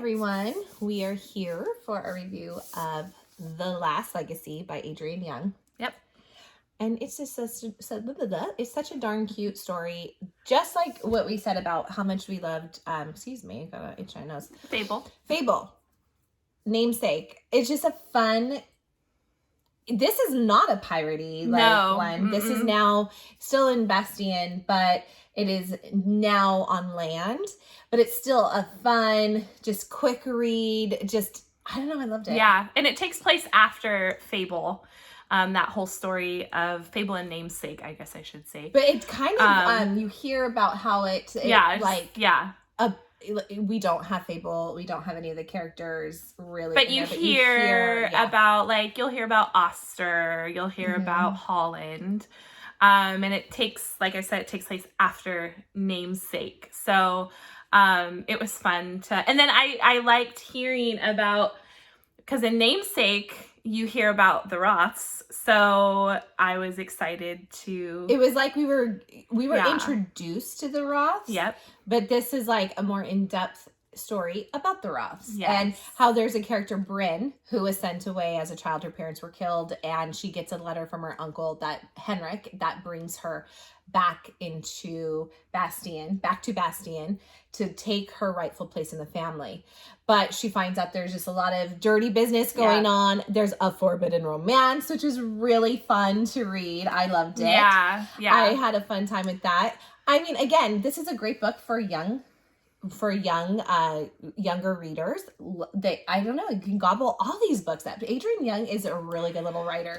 everyone. We are here for a review of The Last Legacy by Adrienne Young. Yep. And it's just it's such a darn cute story. Just like what we said about how much we loved, excuse me, I got an itch on my nose. Fable. Namesake. It's just a fun, this is not a piratey one. Mm-mm. This is now still in Bastion, but it is now on land. But it's still a fun, just quick read. Just, I don't know, I loved it. Yeah, and it takes place after Fable. That whole story of Fable and Namesake, I guess I should say. But it's kind of, you hear about how we don't have Fable. We don't have any of the characters really. But you hear about, like, you'll hear about Oster. You'll hear about Holland. And it takes, like I said, it takes place after Namesake. So it was fun to, and then I liked hearing about, because in Namesake, you hear about the Roths. So I was excited to. It was like we were introduced to the Roths. Yep. But this is like a more in-depth story about the Roths. Yes. And how there's a character, Bryn, who was sent away as a child. Her parents were killed. And she gets a letter from her uncle, Henrik, that brings her back to Bastion, to take her rightful place in the family. But she finds out there's just a lot of dirty business going on. There's a forbidden romance, which is really fun to read. I loved it. Yeah. I had a fun time with that. I mean, again, this is a great book for younger readers. I don't know, you can gobble all these books up. Adrienne Young is a really good little writer.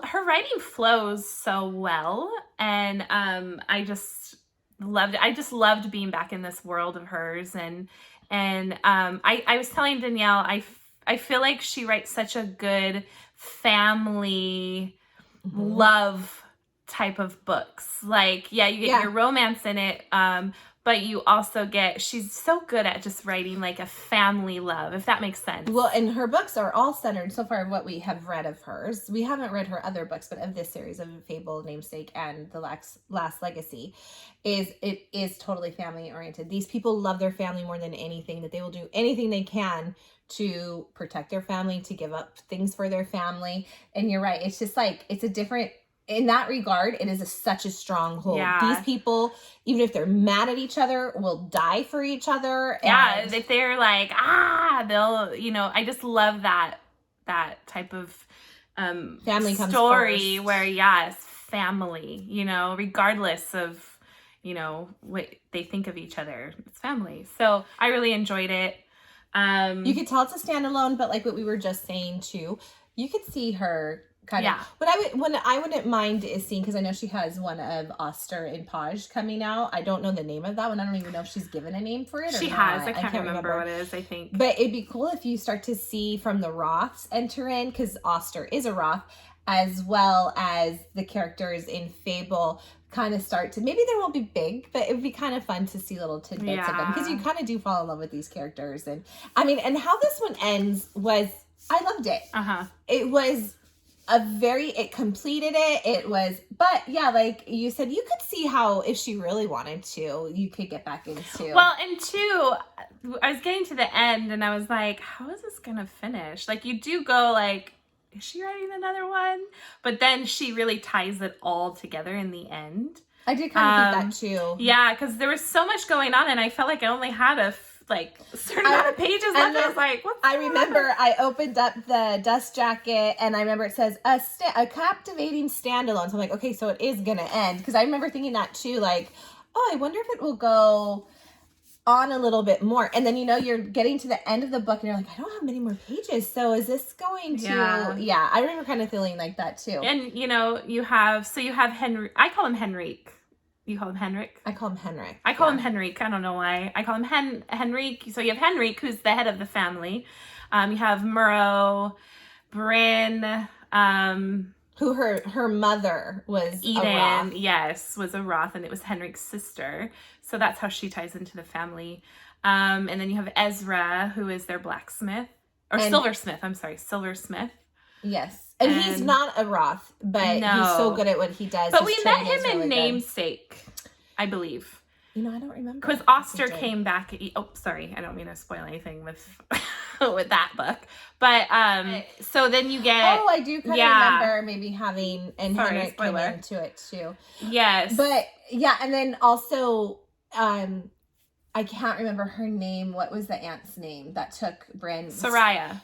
Her writing flows so well, and I just loved it. I just loved being back in this world of hers, and I was telling Danielle, I feel like she writes such a good family love type of books. Like, you get your romance in it, but you also she's so good at just writing like a family love, if that makes sense. Well, and her books are all centered, so far what we have read of hers. We haven't read her other books, but of this series of Fable, Namesake, and The Last Legacy, it is totally family oriented. These people love their family more than anything, that they will do anything they can to protect their family, to give up things for their family. And you're right, it's just like, it's a different, in that regard, it is such a stronghold. Yeah. These people, even if they're mad at each other, will die for each other. And if they're like, they'll, I just love that type of family story where, it's family, regardless of, what they think of each other. It's family. So I really enjoyed it. You could tell it's a standalone, but like what we were just saying too, you could see her kind of. What I wouldn't mind is seeing, because I know she has one of Oster and Paj coming out. I don't know the name of that one. I don't even know if she's given a name for it. She has. I can't remember what it is, I think. But it'd be cool if you start to see from the Roths enter in, because Oster is a Roth, as well as the characters in Fable kind of start to, maybe they won't be big, but it would be kind of fun to see little tidbits of them, because you kind of do fall in love with these characters. And I mean, and how this one ends was, I loved it. It was it completed it. It was, but like you said, you could see how if she really wanted to, you could get back into. Well, and two, I was getting to the end and I was like, how is this going to finish? Like, you do go like, is she writing another one? But then she really ties it all together in the end. I did kind of think that too. Yeah, because there was so much going on and I felt like I only had a certain amount of pages left. I was like, what's I remember I opened up the dust jacket and I remember it says a captivating standalone. So I'm like, okay, so it is going to end. Because I remember thinking that too, like, I wonder if it will go on a little bit more. And then, you're getting to the end of the book and you're like, I don't have many more pages. So is this going to... Yeah, I remember kind of feeling like that too. And, you have Henry. I call him Henrik. You call him Henrik? I call him Henrik. I call him Henrik. I don't know why. I call him Henrik. So you have Henrik, who's the head of the family. You have Murrow, Bryn, who her mother was Eden, a Roth. Yes, was a Roth, and it was Henrik's sister. So that's how she ties into the family. And then you have Ezra, who is their blacksmith. Silversmith. I'm sorry, Silversmith. Yes. And he's not a Roth, but he's so good at what he does. But we met him in Namesake, I believe. You know, I don't remember. Because Oster came back. Oh, sorry. I don't mean to spoil anything with with that book. But so then you get. Oh, I do kind of remember maybe having Henrik come into it too. Yes. But yeah, and then also I can't remember her name. What was the aunt's name that took Bryn? Soraya.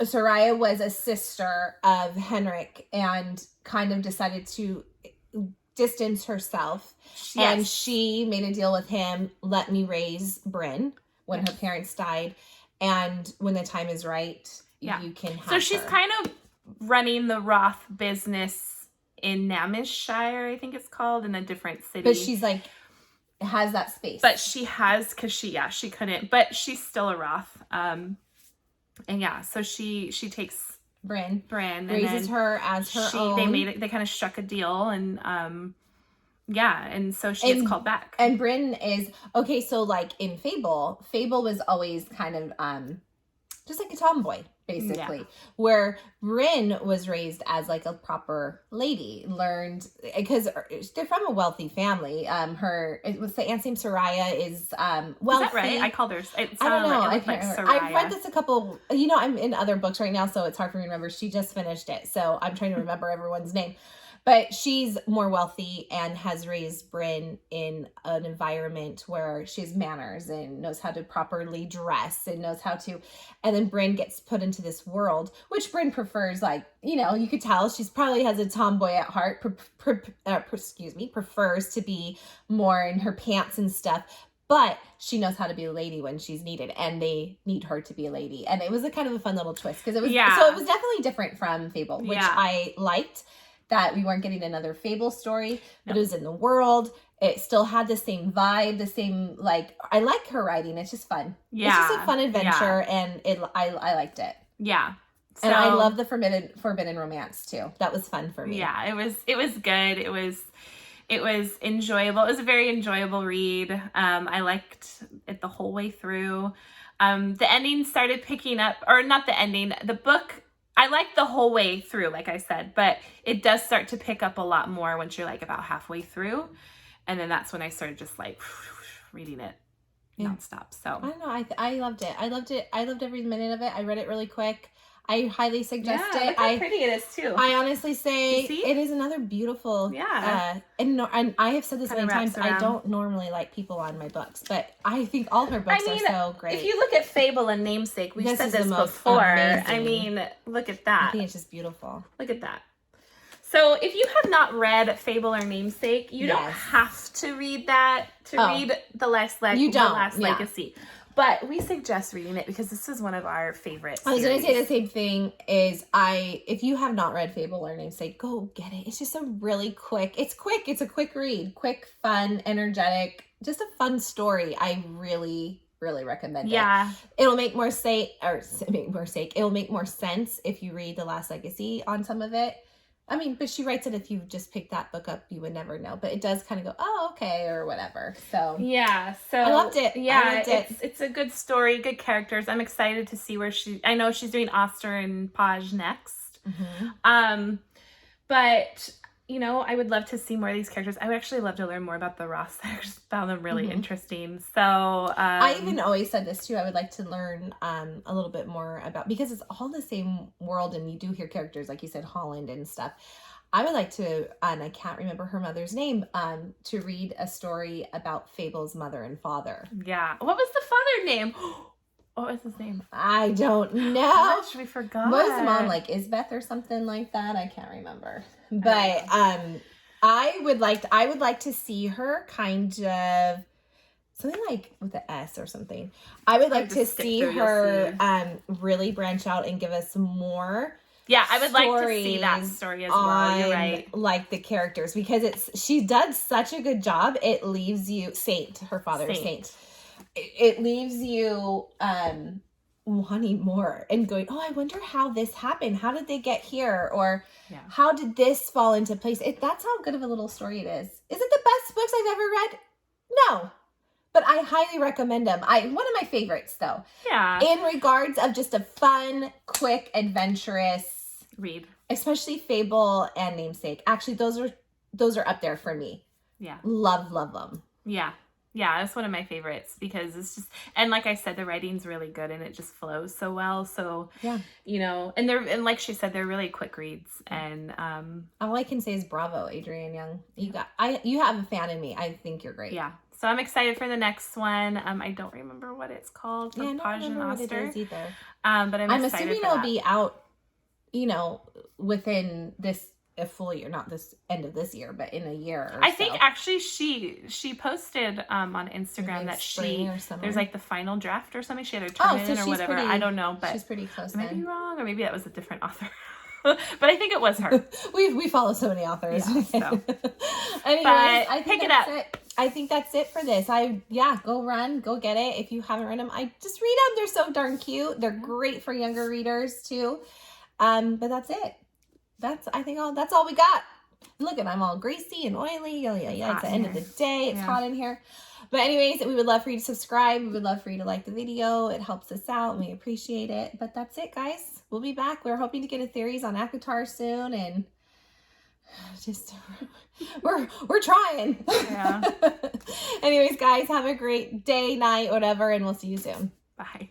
Soraya was a sister of Henrik and kind of decided to distance herself. Yes. And she made a deal with him, let me raise Bryn when her parents died. And when the time is right, you can have So she's her. kind of running the Roth business in Namishire, I think it's called, in a different city. But she's like, has that space. But she has, because she couldn't, but she's still a Roth. And yeah, so she takes Bryn, raises her as her own. They kind of struck a deal, and and so she gets called back. And Bryn is okay. So like in Fable was always kind of just like a tomboy, basically, where Bryn was raised as like a proper lady, learned because they're from a wealthy family. It was the aunt's name Soraya is wealthy. Is that right? I called her. I don't know. I can't remember. I've read this a couple. You know, I'm in other books right now, so it's hard for me to remember. She just finished it, so I'm trying to remember everyone's name. But she's more wealthy and has raised Bryn in an environment where she has manners and knows how to properly dress and knows how to. And then Bryn gets put into this world, which Bryn prefers. Like, you know, you could tell she's probably has a tomboy at heart. Prefers to be more in her pants and stuff. But she knows how to be a lady when she's needed, and they need her to be a lady. And it was a kind of a fun little twist because it was so it was definitely different from Fable, which I liked. That we weren't getting another Fable story, but it was in the world. It still had the same vibe, the same, like, I like her writing. It's just fun. Yeah. It's just a fun adventure, and I liked it. Yeah. So, and I love the forbidden romance, too. That was fun for me. Yeah, it was good. It was enjoyable. It was a very enjoyable read. I liked it the whole way through. The ending started picking up, or not the ending, the book. I like the whole way through, like I said, but it does start to pick up a lot more once you're like about halfway through. And then that's when I started just like reading it nonstop. So I don't know. I loved it. I loved every minute of it. I read it really quick. I highly suggest it. Look how pretty it is too. I honestly say it is another beautiful. Yeah. And I have said this many times. I don't normally like people on my books, but I think all her books are so great. If you look at Fable and Namesake, we've said this before. Amazing. I mean, look at that. I think it's just beautiful. Look at that. So if you have not read Fable or Namesake, you don't have to read that read The Last Legacy. But we suggest reading it because this is one of our favorites. I was going to say the same thing if you have not read Fable or Namesake, go get it. It's just a really quick. It's a quick read. Quick, fun, energetic, just a fun story. I really, really recommend it. Yeah. It'll make more it'll make more sense if you read The Last Legacy on some of it. I mean, but she writes it if you just pick that book up, you would never know. But it does kind of go, oh, okay, or whatever. So so I loved it. Yeah, it's a good story, good characters. I'm excited to see where I know she's doing Oster and Paj next. Mm-hmm. But you know, I would love to see more of these characters. I would actually love to learn more about the Roths. I just found them really interesting. So I even always said this too. I would like to learn a little bit more about, because it's all the same world, and you do hear characters like you said, Holland and stuff. I would like to, and I can't remember her mother's name, to read a story about Fable's mother and father. Yeah. What was the father name? What was his name? I don't know. Gosh, we forgot. What was the mom, like Isbeth or something like that? I can't remember. But I would like to see her kind of something like with an S or something. I would like to see her really branch out and give us more. Yeah, I would like to see that story as well. You're right. Like the characters, because she does such a good job. It leaves you her father is Saint. It leaves you wanting more and going, oh, I wonder how this happened. How did they get here? Or how did this fall into place? That's how good of a little story it is. Is it the best books I've ever read? No. But I highly recommend them. One of my favorites, though. Yeah. In regards of just a fun, quick, adventurous read. Especially Fable and Namesake. Actually, those are up there for me. Yeah. Love them. Yeah. Yeah, it's one of my favorites because it's just, and like I said, the writing's really good and it just flows so well. So, Yeah. you know, and like she said, they're really quick reads. And all I can say is bravo, Adrienne Young. You have a fan in me. I think you're great. Yeah. So I'm excited for the next one. I don't remember what it's called. Yeah, I don't remember what it is either. But I'm excited assuming for it'll that. be out, you know, within a full year, not this end of this year, but in a year or I think actually she posted on Instagram that there's like the final draft or something. She had to turn it in or whatever. I don't know, but she's pretty close. I might be wrong, or maybe that was a different author. But I think it was her. we follow so many authors. Yeah, so. Anyways, I think pick it up. I think that's it for this. Go get it. If you haven't read them, just read them. They're so darn cute. They're great for younger readers too. But that's it. That's all we got. Look, I'm all greasy and oily. Yeah. It's the end of the day. It's hot in here. But anyways, we would love for you to subscribe. We would love for you to like the video. It helps us out and we appreciate it. But that's it, guys. We'll be back. We're hoping to get a theories on ACOTAR soon, and just we're trying. Yeah. Anyways, guys, have a great day, night, whatever, and we'll see you soon. Bye.